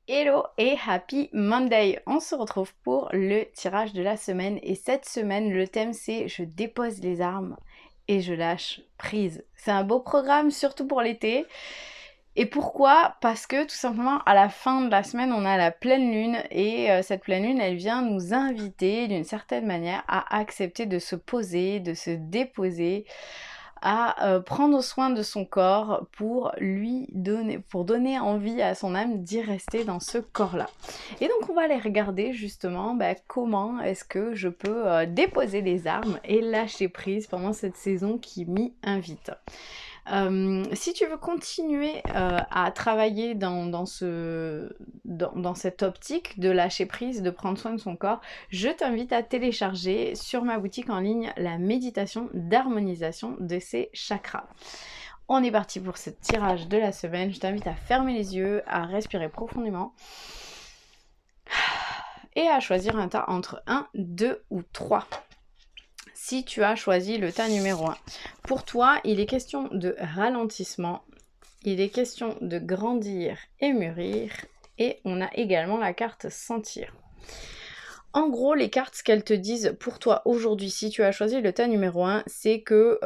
Hello et happy Monday! On se retrouve pour le tirage de la semaine et cette semaine le thème c'est je dépose les armes et je lâche prise. C'est un beau programme surtout pour l'été. Et pourquoi? Parce que tout simplement à la fin de la semaine on a la pleine lune et cette pleine lune elle vient nous inviter d'une certaine manière à accepter de se poser, de se déposer, à prendre soin de son corps pour donner envie à son âme d'y rester dans ce corps-là. Et donc on va aller regarder justement comment est-ce que je peux déposer les armes et lâcher prise pendant cette saison qui m'y invite. Si tu veux continuer à travailler dans cette optique de lâcher prise, de prendre soin de son corps, je t'invite à télécharger sur ma boutique en ligne la méditation d'harmonisation de ces chakras. On est parti pour ce tirage de la semaine. Je t'invite à fermer les yeux, à respirer profondément et à choisir un tas entre 1, 2 ou 3. Si tu as choisi le tas numéro 1, pour toi, il est question de ralentissement, il est question de grandir et mûrir, et on a également la carte sentir. En gros, les cartes, ce qu'elles te disent pour toi aujourd'hui, si tu as choisi le tas numéro 1, c'est que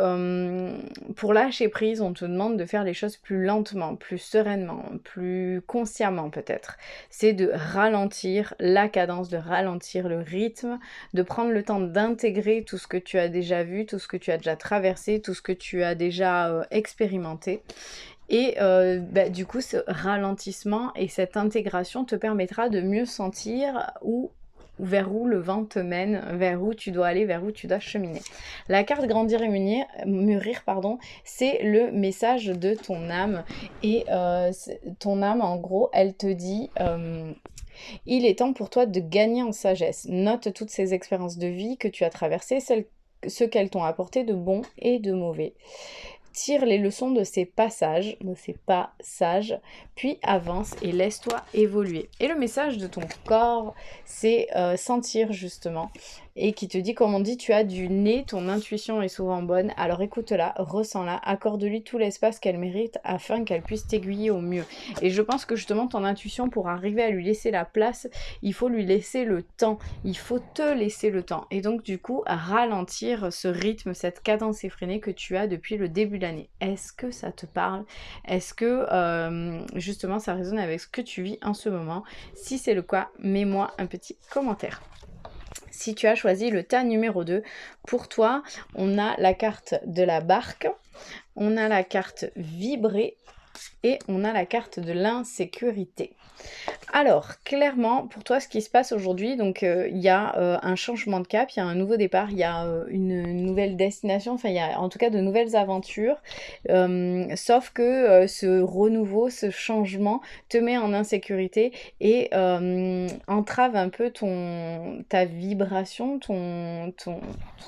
pour lâcher prise, on te demande de faire les choses plus lentement, plus sereinement, plus consciemment peut-être. C'est de ralentir la cadence, de ralentir le rythme, de prendre le temps d'intégrer tout ce que tu as déjà vu, tout ce que tu as déjà traversé, tout ce que tu as déjà expérimenté. Et du coup, ce ralentissement et cette intégration te permettra de mieux sentir vers où le vent te mène, vers où tu dois aller, vers où tu dois cheminer. La carte grandir et mûrir, c'est le message de ton âme. Et ton âme, en gros, elle te dit... il est temps pour toi de gagner en sagesse. Note toutes ces expériences de vie que tu as traversées, ce qu'elles t'ont apporté de bon et de mauvais. Tire les leçons de ces passages, puis avance et laisse-toi évoluer. Et le message de ton corps, c'est sentir justement, et qui te dit, comme on dit, tu as du nez, ton intuition est souvent bonne, alors écoute-la, ressens-la, accorde-lui tout l'espace qu'elle mérite afin qu'elle puisse t'aiguiller au mieux. Et je pense que justement ton intuition, pour arriver à lui laisser la place, il faut lui laisser le temps, il faut te laisser le temps. Et donc du coup, ralentir ce rythme, cette cadence effrénée que tu as depuis le début de l'année. Est-ce que ça te parle? Est-ce que justement ça résonne avec ce que tu vis en ce moment? Si c'est le cas, mets-moi un petit commentaire. Si tu as choisi le tas numéro 2, pour toi, on a la carte de la barque, on a la carte vibrer et on a la carte de l'insécurité. Alors, clairement, pour toi, ce qui se passe aujourd'hui, donc il y a un changement de cap, il y a un nouveau départ, il y a une nouvelle destination, enfin il y a en tout cas de nouvelles aventures, sauf que ce renouveau, ce changement te met en insécurité et entrave un peu ta vibration,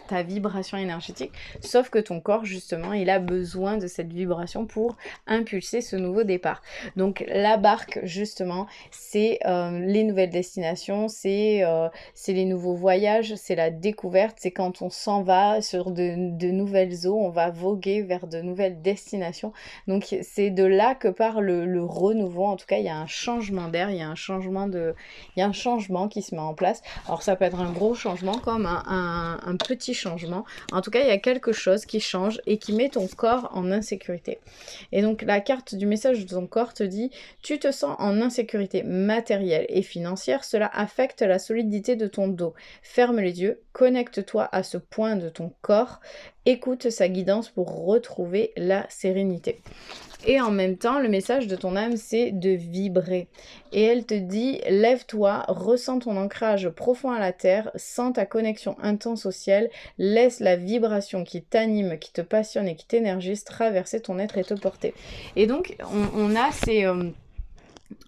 ta vibration énergétique, sauf que ton corps, justement, il a besoin de cette vibration pour impulser ce nouveau départ. Donc la barque, justement, c'est les nouvelles destinations, c'est les nouveaux voyages, c'est la découverte, c'est quand on s'en va sur de nouvelles eaux, on va voguer vers de nouvelles destinations. Donc c'est de là que part le renouveau. En tout cas, il y a un changement d'air, il y a un changement qui se met en place. Alors ça peut être un gros changement comme un petit changement. En tout cas, il y a quelque chose qui change et qui met ton corps en insécurité. Et donc la carte du message de ton corps te dit « Tu te sens en insécurité matérielle et financière, cela affecte la solidité de ton dos. Ferme les yeux, connecte-toi à ce point de ton corps, écoute sa guidance pour retrouver la sérénité. » Et en même temps, le message de ton âme, c'est de vibrer. Et elle te dit, lève-toi, ressens ton ancrage profond à la terre, sens ta connexion intense au ciel, laisse la vibration qui t'anime, qui te passionne et qui t'énergise traverser ton être et te porter. Et donc, on a ces...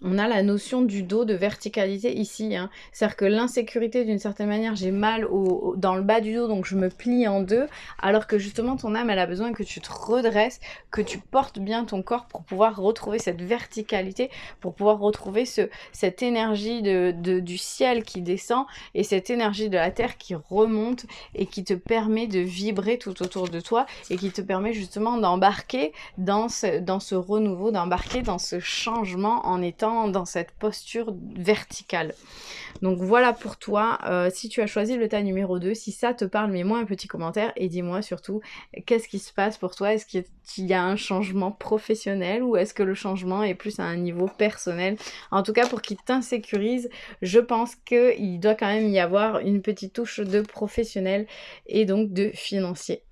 on a la notion du dos, de verticalité ici, hein. C'est-à-dire que l'insécurité, d'une certaine manière, j'ai mal dans le bas du dos, donc je me plie en deux, alors que justement ton âme, elle a besoin que tu te redresses, que tu portes bien ton corps pour pouvoir retrouver cette verticalité, pour pouvoir retrouver cette énergie du ciel qui descend et cette énergie de la terre qui remonte et qui te permet de vibrer tout autour de toi et qui te permet justement d'embarquer dans ce renouveau, d'embarquer dans ce changement en état étant dans cette posture verticale. Donc voilà pour toi, si tu as choisi le tas numéro 2, si ça te parle, mets-moi un petit commentaire et dis-moi surtout qu'est-ce qui se passe pour toi. Est-ce qu'il y a un changement professionnel ou est-ce que le changement est plus à un niveau personnel? En tout cas, pour qu'il t'insécurise, je pense qu'il doit quand même y avoir une petite touche de professionnel et donc de financier.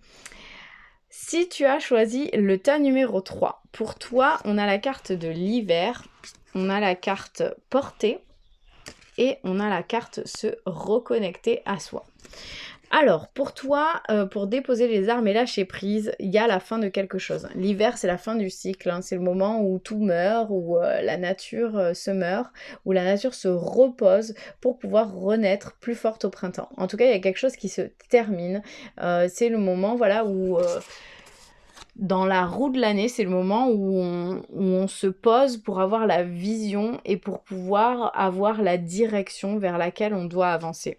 Si tu as choisi le tas numéro 3, pour toi, on a la carte de l'hiver, on a la carte portée et on a la carte se reconnecter à soi. Alors, pour toi, pour déposer les armes et lâcher prise, il y a la fin de quelque chose. L'hiver, c'est la fin du cycle, hein. C'est le moment où tout meurt, où la nature se meurt, où la nature se repose pour pouvoir renaître plus forte au printemps. En tout cas, il y a quelque chose qui se termine. C'est le moment, voilà, où... dans la roue de l'année, c'est le moment où on se pose pour avoir la vision et pour pouvoir avoir la direction vers laquelle on doit avancer.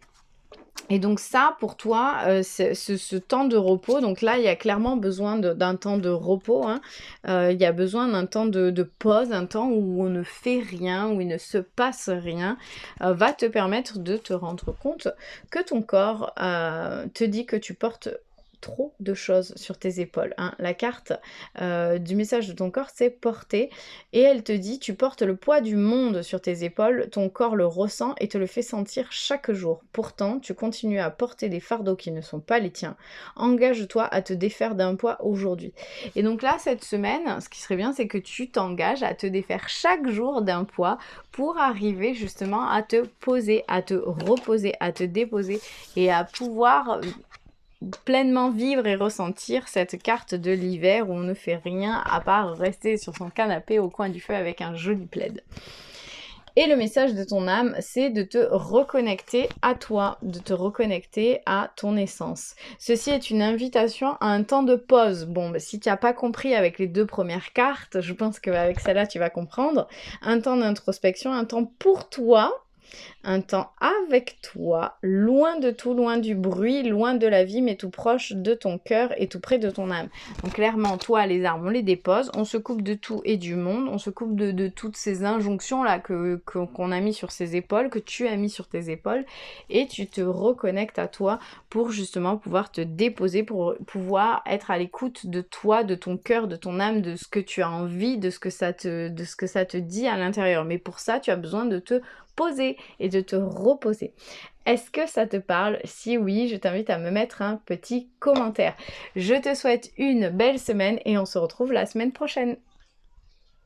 Et donc ça, pour toi, ce temps de repos, donc là, il y a clairement besoin d'un temps de repos, hein. Il y a besoin d'un temps de pause, un temps où on ne fait rien, où il ne se passe rien, va te permettre de te rendre compte que ton corps te dit que tu portes trop de choses sur tes épaules, hein. La carte du message de ton corps, c'est porter, et elle te dit tu portes le poids du monde sur tes épaules, ton corps le ressent et te le fait sentir chaque jour. Pourtant, tu continues à porter des fardeaux qui ne sont pas les tiens. Engage-toi à te défaire d'un poids aujourd'hui. Et donc là, cette semaine, ce qui serait bien, c'est que tu t'engages à te défaire chaque jour d'un poids pour arriver justement à te poser, à te reposer, à te déposer et à pouvoir pleinement vivre et ressentir cette carte de l'hiver où on ne fait rien à part rester sur son canapé au coin du feu avec un joli plaid. Et le message de ton âme, c'est de te reconnecter à toi, de te reconnecter à ton essence. Ceci est une invitation à un temps de pause. Bon, bah, si tu n'as pas compris avec les 2 premières cartes, je pense qu'avec celle-là, tu vas comprendre. Un temps d'introspection, un temps pour toi, un temps avec toi, loin de tout, loin du bruit, loin de la vie, mais tout proche de ton cœur et tout près de ton âme. Donc clairement, toi, les armes, on les dépose, on se coupe de tout et du monde, on se coupe de toutes ces injonctions-là qu'on a mis sur ses épaules, que tu as mis sur tes épaules, et tu te reconnectes à toi pour justement pouvoir te déposer, pour pouvoir être à l'écoute de toi, de ton cœur, de ton âme, de ce que tu as envie, de ce que ça te dit à l'intérieur. Mais pour ça, tu as besoin de te poser et de te reposer. Est-ce que ça te parle? Si oui, je t'invite à me mettre un petit commentaire. Je te souhaite une belle semaine et on se retrouve la semaine prochaine.